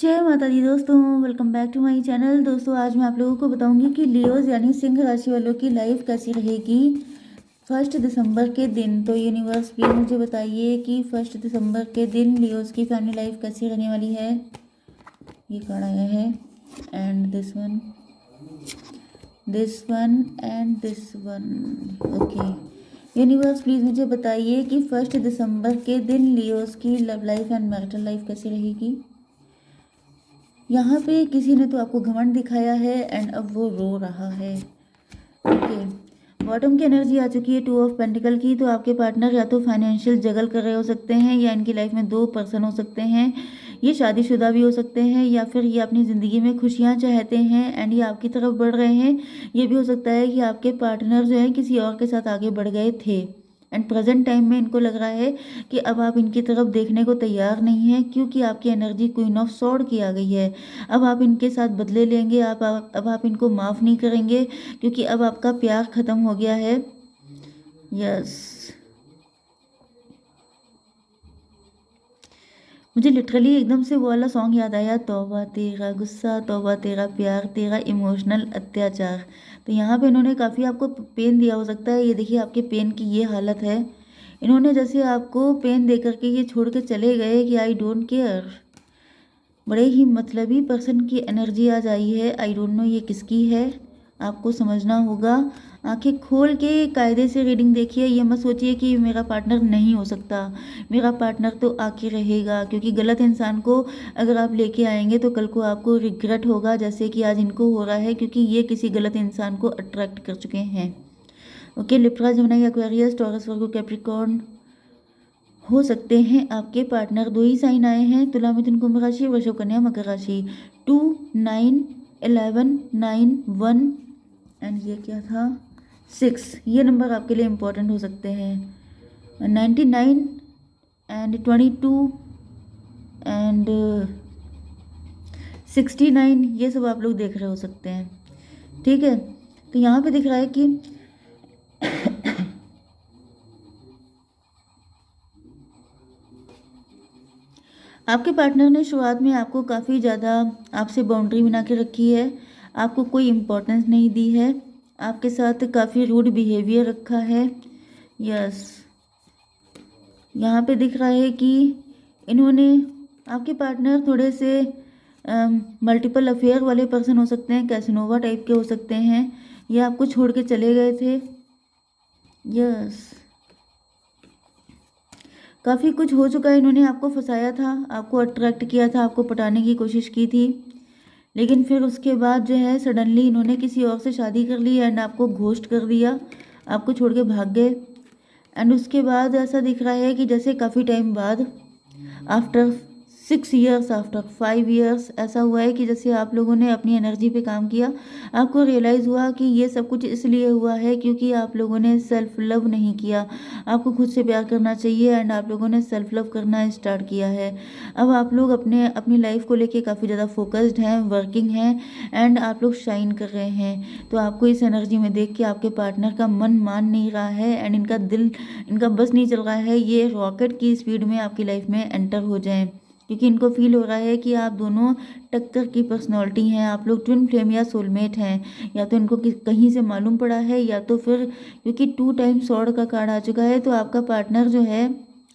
जय माता दी दोस्तों, welcome back to my channel. दोस्तों आज मैं आप लोगों को बताऊंगी कि लियोज यानी सिंह राशि वालों की लाइफ कैसी रहेगी 1 दिसंबर के दिन। तो यूनिवर्स प्लीज मुझे बताइए कि 1 दिसंबर के दिन लियोज की फैमिली लाइफ कैसी रहने वाली है। ये कार्ड आया है and this one and this one. Okay universe please मुझे बताइए कि 1 दिसंबर के दिन लियोज की love life and marital life कैसी रहेगी। यहाँ पे किसी ने तो आपको घमंड दिखाया है एंड अब वो रो रहा है। ओके बॉटम की एनर्जी आ चुकी है 2 ऑफ पेंटिकल की। तो आपके पार्टनर या तो फाइनेंशियल जगल कर रहे हो सकते हैं या इनकी लाइफ में 2 पर्सन हो सकते हैं। ये शादीशुदा भी हो सकते हैं या फिर ये अपनी ज़िंदगी में खुशियाँ चाहते हैं एंड ये आपकी तरफ बढ़ रहे हैं। ये भी हो सकता है कि आपके पार्टनर जो है किसी और के साथ आगे बढ़ गए थे एंड प्रेजेंट टाइम में इनको लग रहा है कि अब आप इनकी तरफ देखने को तैयार नहीं हैं क्योंकि आपकी एनर्जी क्वीन ऑफ सॉर्ड की आ गई है। अब आप इनके साथ बदले लेंगे, अब आप इनको माफ़ नहीं करेंगे क्योंकि अब आपका प्यार ख़त्म हो गया है। यस मुझे लिटरली एकदम से वो वाला सॉन्ग याद आया, तौबा तेरा गुस्सा तौबा तेरा प्यार तेरा इमोशनल अत्याचार। तो यहाँ पे इन्होंने काफ़ी आपको पेन दिया हो सकता है। ये देखिए आपके पेन की ये हालत है। इन्होंने जैसे आपको पेन दे करके ये छोड़ के चले गए कि आई डोंट केयर। बड़े ही मतलबी पर्सन की एनर्जी आज आई है। आई डोंट नो ये किसकी है, आपको समझना होगा। आंखें खोल के कायदे से रीडिंग देखिए। ये मत सोचिए कि मेरा पार्टनर नहीं हो सकता, मेरा पार्टनर तो आके रहेगा। क्योंकि गलत इंसान को अगर आप लेके आएंगे तो कल को आपको रिग्रेट होगा, जैसे कि आज इनको हो रहा है क्योंकि ये किसी गलत इंसान को अट्रैक्ट कर चुके हैं। Okay Libra, Gemini, Aquarius, Taurus, Virgo, Capricorn हो सकते हैं आपके पार्टनर। 2 ही साइन आए हैं, तुला, मिथुन, कुंभ राशि, वृषभ, कन्या, मकर राशि। 2, 9, 11, 9, 1 एंड ये क्या था 6। ये नंबर आपके लिए इम्पोर्टेंट हो सकते हैं। 99 एंड 22 एंड 69 ये सब आप लोग देख रहे हो सकते हैं। ठीक है, तो यहाँ पे दिख रहा है कि आपके पार्टनर ने शुरुआत में आपको काफ़ी ज़्यादा आपसे बाउंड्री बना के रखी है, आपको कोई इम्पोर्टेंस नहीं दी है, आपके साथ काफ़ी रूड बिहेवियर रखा है। यस यहाँ पे दिख रहा है कि इन्होंने आपके पार्टनर थोड़े से मल्टीपल अफेयर वाले पर्सन हो सकते हैं, कैसनोवा टाइप के हो सकते हैं। ये आपको छोड़ के चले गए थे। यस काफ़ी कुछ हो चुका है। इन्होंने आपको फंसाया था, आपको अट्रैक्ट किया था, आपको पटाने की कोशिश की थी, लेकिन फिर उसके बाद जो है सडनली इन्होंने किसी और से शादी कर ली एंड आपको घोस्ट कर दिया, आपको छोड़ के भाग गए। एंड उसके बाद ऐसा दिख रहा है कि जैसे काफ़ी टाइम बाद आफ्टर 6 ईयर्स, आफ्टर 5 ईयर्स ऐसा हुआ है कि जैसे आप लोगों ने अपनी एनर्जी पे काम किया, आपको रियलाइज़ हुआ कि ये सब कुछ इसलिए हुआ है क्योंकि आप लोगों ने सेल्फ लव नहीं किया। आपको खुद से प्यार करना चाहिए एंड आप लोगों ने सेल्फ लव करना स्टार्ट किया है। अब आप लोग अपनी लाइफ को लेके काफ़ी ज़्यादा फोकस्ड हैं, वर्किंग हैं एंड आप लोग शाइन कर रहे हैं। तो आपको इस एनर्जी में देख के आपके पार्टनर का मन मान नहीं रहा है एंड इनका दिल, इनका बस नहीं चल रहा है ये रॉकेट की स्पीड में आपकी लाइफ में एंटर हो जाएं, क्योंकि इनको फील हो रहा है कि आप दोनों टक्कर की पर्सनालिटी हैं, आप लोग ट्विन फ्लेम या सोलमेट हैं। या तो इनको कहीं से मालूम पड़ा है या तो फिर क्योंकि 2 टाइम सॉर्ड का कार्ड आ चुका है तो आपका पार्टनर जो है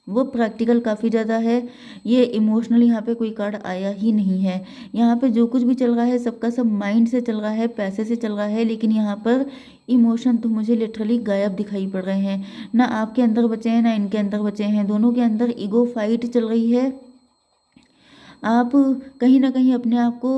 वो प्रैक्टिकल काफ़ी ज़्यादा है। ये इमोशनल यहाँ पे कोई कार्ड आया ही नहीं है। यहाँ पे जो कुछ भी चल रहा है सबका सब माइंड से चल रहा है, पैसे से चल रहा है, लेकिन यहाँ पर इमोशन तो मुझे लिटरली गायब दिखाई पड़ रहे हैं। ना आपके अंदर बचे हैं ना इनके अंदर बचे हैं, दोनों के अंदर ईगो फाइट चल रही है। आप कहीं ना कहीं अपने आप को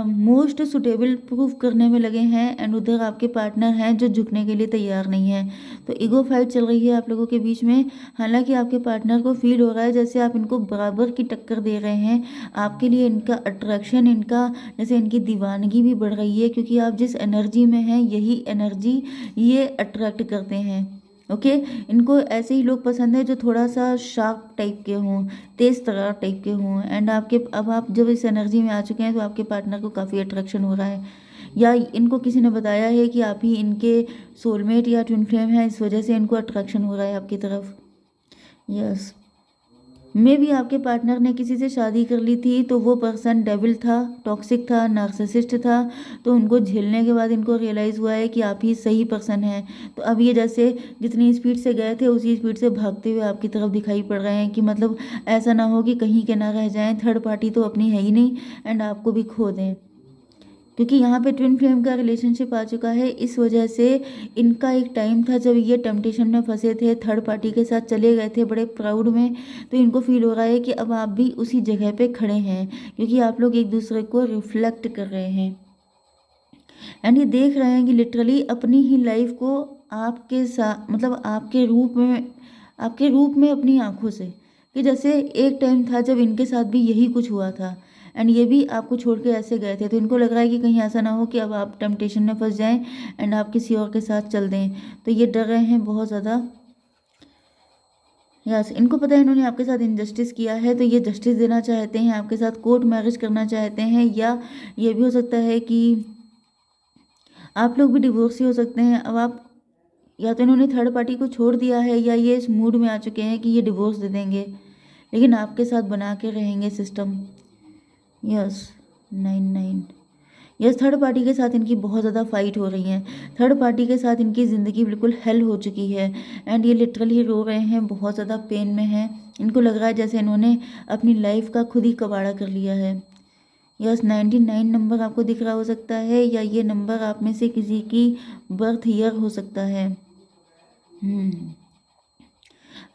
मोस्ट सुटेबल प्रूफ करने में लगे हैं एंड उधर आपके पार्टनर हैं जो झुकने के लिए तैयार नहीं है। तो ईगो फाइट चल रही है आप लोगों के बीच में। हालांकि आपके पार्टनर को फील हो रहा है जैसे आप इनको बराबर की टक्कर दे रहे हैं। आपके लिए इनका अट्रैक्शन, इनका जैसे इनकी दीवानगी भी बढ़ रही है क्योंकि आप जिस एनर्जी में हैं यही एनर्जी ये अट्रैक्ट करते हैं। ओके इनको ऐसे ही लोग पसंद है जो थोड़ा सा शार्प टाइप के हों, तेज तर्रार टाइप के हों एंड अब आप जब इस एनर्जी में आ चुके हैं तो आपके पार्टनर को काफ़ी अट्रैक्शन हो रहा है या इनको किसी ने बताया है कि आप ही इनके सोलमेट या ट्विन फ्लेम है, इस वजह से इनको अट्रैक्शन हो रहा है आपकी तरफ। यस मे भी आपके पार्टनर ने किसी से शादी कर ली थी तो वो पर्सन डेविल था, टॉक्सिक था, नार्सिसिस्ट था। तो उनको झेलने के बाद इनको रियलाइज़ हुआ है कि आप ही सही पर्सन हैं। तो अब ये जैसे जितनी स्पीड से गए थे उसी स्पीड से भागते हुए आपकी तरफ दिखाई पड़ रहे हैं कि मतलब ऐसा ना हो कि कहीं के ना रह जाएं, थर्ड पार्टी तो अपनी है ही नहीं एंड आपको भी खो दें। क्योंकि यहाँ पे ट्विन फ्लेम का रिलेशनशिप आ चुका है, इस वजह से इनका एक टाइम था जब ये टेम्पटेशन में फंसे थे, थर्ड पार्टी के साथ चले गए थे बड़े प्राउड में। तो इनको फील हो रहा है कि अब आप भी उसी जगह पे खड़े हैं, क्योंकि आप लोग एक दूसरे को रिफ्लेक्ट कर रहे हैं एंड ये देख रहे हैं कि लिटरली अपनी ही लाइफ को आपके साथ, मतलब आपके रूप में अपनी आंखों से, कि जैसे एक टाइम था जब इनके साथ भी यही कुछ हुआ था एंड ये भी आपको छोड़ के ऐसे गए थे। तो इनको लग रहा है कि कहीं ऐसा ना हो कि अब आप टेम्पटेशन में फंस जाएं एंड आप किसी और के साथ चल दें। तो ये डर रहे हैं बहुत ज़्यादा। यस, इनको पता है इन्होंने आपके साथ इनजस्टिस किया है, तो ये जस्टिस देना चाहते हैं, आपके साथ कोर्ट मैरिज करना चाहते हैं, या ये भी हो सकता है कि आप लोग भी डिवोर्स ही हो सकते हैं। अब आप, या तो इन्होंने थर्ड पार्टी को छोड़ दिया है या ये इस मूड में आ चुके हैं कि ये डिवोर्स दे देंगे, लेकिन आपके साथ बना के रहेंगे system. Yes, 9 9। Yes, third party के साथ इनकी बहुत ज़्यादा फाइट हो रही है, थर्ड पार्टी के साथ इनकी ज़िंदगी बिल्कुल हेल हो चुकी है एंड ये लिटरली रो रहे हैं, बहुत ज़्यादा पेन में हैं। इनको लग रहा है जैसे इन्होंने अपनी लाइफ का खुद ही कबाड़ा कर लिया है। यस, 99 नंबर आपको दिख रहा हो सकता है, या ये नंबर आप में से किसी की बर्थ ईयर हो सकता है।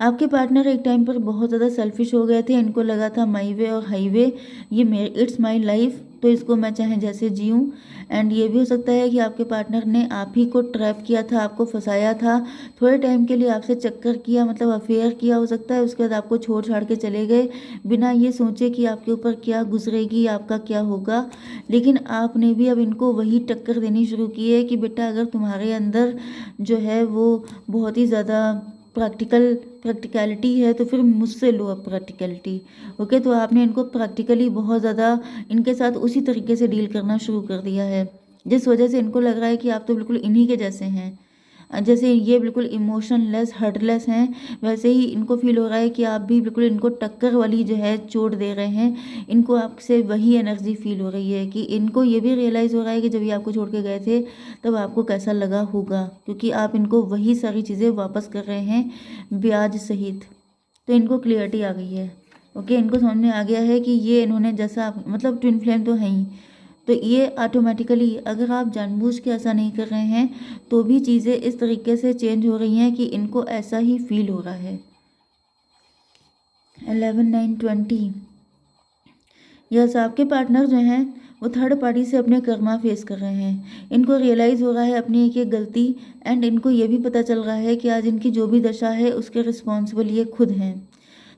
आपके पार्टनर एक टाइम पर बहुत ज़्यादा सेल्फिश हो गए थे, इनको लगा था माई वे और हाईवे, ये मेरे इट्स माई लाइफ, तो इसको मैं चाहे जैसे जीऊँ। एंड ये भी हो सकता है कि आपके पार्टनर ने आप ही को ट्रैप किया था, आपको फंसाया था, थोड़े टाइम के लिए आपसे चक्कर किया, मतलब अफेयर किया हो सकता है, उसके बाद आपको छोड़ छाड़ के चले गए बिना ये सोचे कि आपके ऊपर क्या गुजरेगी, आपका क्या होगा। लेकिन आपने भी अब इनको वही टक्कर देनी शुरू की है कि बेटा अगर तुम्हारे अंदर जो है वो बहुत ही ज़्यादा प्रैक्टिकलिटी है तो फिर मुझसे लो अब प्रैक्टिकलिटी। ओके, तो आपने इनको प्रैक्टिकली बहुत ज़्यादा इनके साथ उसी तरीके से डील करना शुरू कर दिया है, जिस वजह से इनको लग रहा है कि आप तो बिल्कुल इन्हीं के जैसे हैं। जैसे ये बिल्कुल इमोशनलेस हर्टलेस हैं, वैसे ही इनको फील हो रहा है कि आप भी बिल्कुल इनको टक्कर वाली जो है चोट दे रहे हैं। इनको आपसे वही एनर्जी फील हो रही है कि इनको ये भी रियलाइज़ हो रहा है कि जब ये आपको छोड़ के गए थे तब आपको कैसा लगा होगा, क्योंकि आप इनको वही सारी चीज़ें वापस कर रहे हैं ब्याज सहित। तो इनको क्लियरिटी आ गई है। ओके, इनको समझ में आ गया है कि ये इन्होंने जैसा, मतलब ट्विन फ्लेम तो है ही, तो ये ऑटोमेटिकली अगर आप जानबूझ के ऐसा नहीं कर रहे हैं तो भी चीज़ें इस तरीके से चेंज हो रही हैं कि इनको ऐसा ही फील हो रहा है। 11 9 20। यस, आपके पार्टनर जो हैं वो थर्ड पार्टी से अपने कर्मा फेस कर रहे हैं, इनको रियलाइज़ हो रहा है अपनी एक एक गलती एंड इनको ये भी पता चल रहा है कि आज इनकी जो भी दशा है उसके रिस्पॉन्सिबल ये खुद हैं।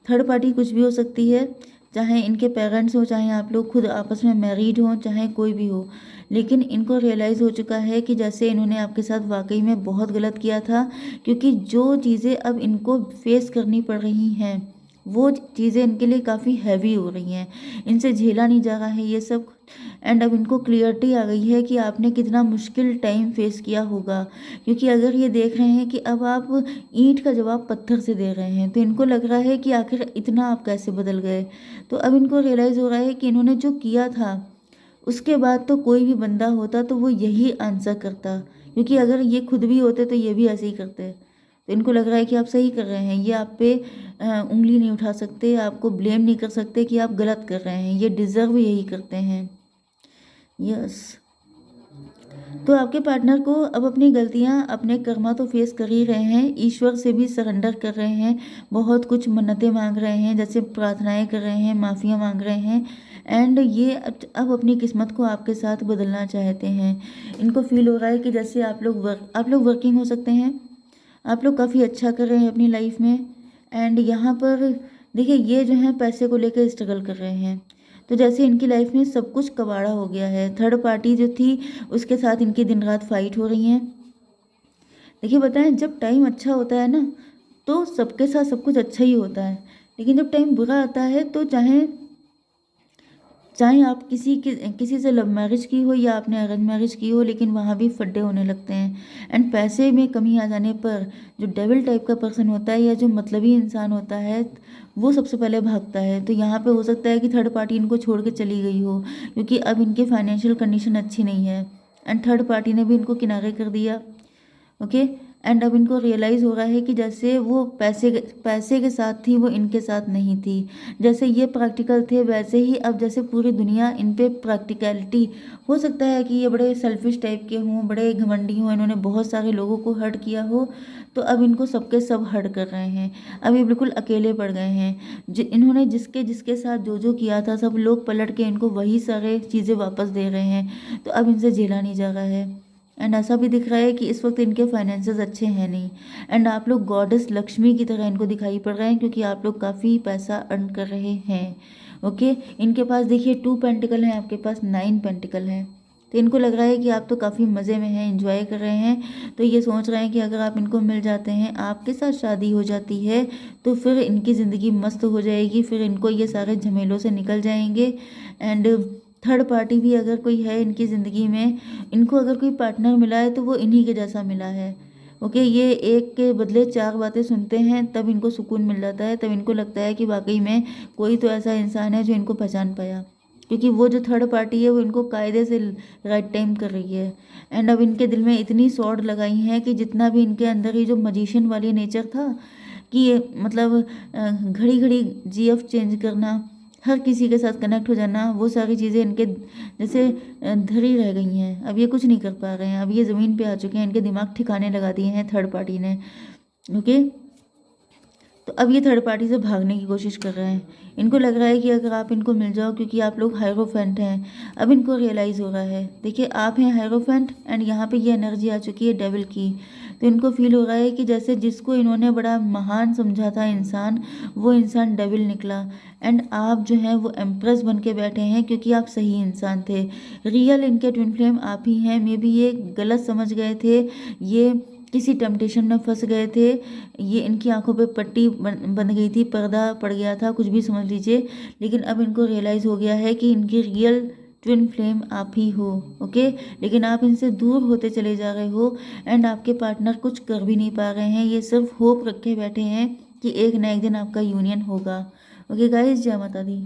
थर्ड पार्टी कुछ भी हो सकती है, चाहे इनके पेरेंट्स हो, चाहे आप लोग खुद आपस में मैरिड हो, चाहे कोई भी हो, लेकिन इनको रियलाइज़ हो चुका है कि जैसे इन्होंने आपके साथ वाकई में बहुत गलत किया था, क्योंकि जो चीज़ें अब इनको फेस करनी पड़ रही हैं वो चीज़ें इनके लिए काफ़ी हैवी हो रही हैं, इनसे झेला नहीं जा रहा है ये सब। एंड अब इनको क्लियरिटी आ गई है कि आपने कितना मुश्किल टाइम फेस किया होगा, क्योंकि अगर ये देख रहे हैं कि अब आप ईंट का जवाब पत्थर से दे रहे हैं तो इनको लग रहा है कि आखिर इतना आप कैसे बदल गए। तो अब इनको रियलाइज़ हो रहा है कि इन्होंने जो किया था उसके बाद तो कोई भी बंदा होता तो वो यही आंसर करता, क्योंकि अगर ये खुद भी होते तो ये भी ऐसे ही करते। तो इनको लग रहा है कि आप सही कर रहे हैं, ये आप पे उंगली नहीं उठा सकते, आपको ब्लेम नहीं कर सकते कि आप गलत कर रहे हैं, ये डिज़र्व यही करते हैं। यस, तो आपके पार्टनर को अब अपनी गलतियां, अपने कर्मा तो फेस कर ही रहे हैं, ईश्वर से भी सरेंडर कर रहे हैं, बहुत कुछ मन्नतें मांग रहे हैं, जैसे प्रार्थनाएं कर रहे हैं, माफ़ियाँ मांग रहे हैं एंड ये अब अपनी किस्मत को आपके साथ बदलना चाहते हैं। इनको फील हो रहा है कि जैसे आप लोग वर्किंग हो सकते हैं, आप लोग काफ़ी अच्छा कर रहे हैं अपनी लाइफ में एंड यहाँ पर देखिए ये जो है पैसे को लेकर स्ट्रगल कर रहे हैं। तो जैसे इनकी लाइफ में सब कुछ कबाड़ा हो गया है, थर्ड पार्टी जो थी उसके साथ इनकी दिन रात फाइट हो रही हैं। देखिए बताएं, जब टाइम अच्छा होता है ना तो सबके साथ सब कुछ अच्छा ही होता है, लेकिन जब टाइम बुरा आता है तो चाहे चाहे आप किसी से लव मैरिज की हो या आपने अरेंज मैरिज की हो, लेकिन वहाँ भी फड्डे होने लगते हैं। एंड पैसे में कमी आ जाने पर जो डेविल टाइप का पर्सन होता है या जो मतलबी इंसान होता है वो सबसे पहले भागता है। तो यहाँ पे हो सकता है कि थर्ड पार्टी इनको छोड़ के चली गई हो, क्योंकि अब इनकी फाइनेंशियल कंडीशन अच्छी नहीं है एंड थर्ड पार्टी ने भी इनको किनारे कर दिया। ओके। एंड अब इनको रियलाइज़ हो रहा है कि जैसे वो पैसे के साथ थी, वो इनके साथ नहीं थी। जैसे ये प्रैक्टिकल थे, वैसे ही अब जैसे पूरी दुनिया इन पे प्रैक्टिकलिटी। हो सकता है कि ये बड़े सेल्फिश टाइप के हों, बड़े घमंडी हों, इन्होंने बहुत सारे लोगों को हर्ट किया हो, तो अब इनको सबके सब हर्ट कर रहे हैं। अब ये बिल्कुल अकेले पड़ गए हैं। इन्होंने जिसके जिसके साथ जो जो किया था, सब लोग पलट के इनको वही सारे चीज़ें वापस दे रहे हैं। तो अब इनसे झेला नहीं जा रहा है। एंड ऐसा भी दिख रहा है कि इस वक्त इनके फाइनेंसेस अच्छे हैं नहीं। एंड आप लोग गॉडेस लक्ष्मी की तरह इनको दिखाई पड़ रहे हैं, क्योंकि आप लोग काफ़ी पैसा अर्न कर रहे हैं। ओके। इनके पास देखिए 2 पेंटिकल हैं, आपके पास 9 पेंटिकल हैं। तो इनको लग रहा है कि आप तो काफ़ी मज़े में हैं, इंजॉय कर रहे हैं। तो ये सोच रहे हैं कि अगर आप इनको मिल जाते हैं, आपके साथ शादी हो जाती है, तो फिर इनकी ज़िंदगी मस्त हो जाएगी, फिर इनको ये सारे झमेलों से निकल जाएंगे। एंड थर्ड पार्टी भी अगर कोई है इनकी ज़िंदगी में, इनको अगर कोई पार्टनर मिला है तो वो इन्हीं के जैसा मिला है। ओके। ये एक के बदले 4 बातें सुनते हैं, तब इनको सुकून मिल जाता है, तब इनको लगता है कि वाकई में कोई तो ऐसा इंसान है जो इनको पहचान पाया, क्योंकि वो जो थर्ड पार्टी है वो इनको कायदे से राइट टाइम कर रही है। एंड अब इनके दिल में इतनी सौड़ लगाई हैं कि जितना भी इनके अंदर ही जो मजिशियन वाली नेचर था, कि मतलब घड़ी घड़ी जीएफ चेंज करना, हर किसी के साथ कनेक्ट हो जाना, वो सारी चीज़ें इनके जैसे धरी रह गई हैं। अब ये कुछ नहीं कर पा रहे हैं, अब ये ज़मीन पे आ चुके हैं, इनके दिमाग ठिकाने लगा दिए हैं थर्ड पार्टी ने। ओके। तो अब ये थर्ड पार्टी से भागने की कोशिश कर रहे हैं। इनको लग रहा है कि अगर आप इनको मिल जाओ, क्योंकि आप लोग हायरोफेंट हैं। अब इनको रियलाइज़ हो रहा है, देखिए आप हैं हायरोफेंट एंड यहाँ पे ये एनर्जी आ चुकी है डेविल की। तो इनको फील हो रहा है कि जैसे जिसको इन्होंने बड़ा महान समझा था इंसान, वो इंसान डेविल निकला। एंड आप जो हैं वो एम्प्रेस बन के बैठे हैं, क्योंकि आप सही इंसान थे। रियल इनके ट्विन फ्लेम आप ही हैं। मे बी ये गलत समझ गए थे, ये किसी टेम्पटेशन में फंस गए थे, ये इनकी आंखों पे पट्टी बन गई थी, पर्दा पड़ गया था, कुछ भी समझ लीजिए। लेकिन अब इनको रियलाइज़ हो गया है कि इनकी रियल ट्विन फ्लेम आप ही हो। ओके। लेकिन आप इनसे दूर होते चले जा रहे हो एंड आपके पार्टनर कुछ कर भी नहीं पा रहे हैं। ये सिर्फ होप रखे बैठे हैं कि एक ना एक दिन आपका यूनियन होगा। ओके गाइस, जय माता दी।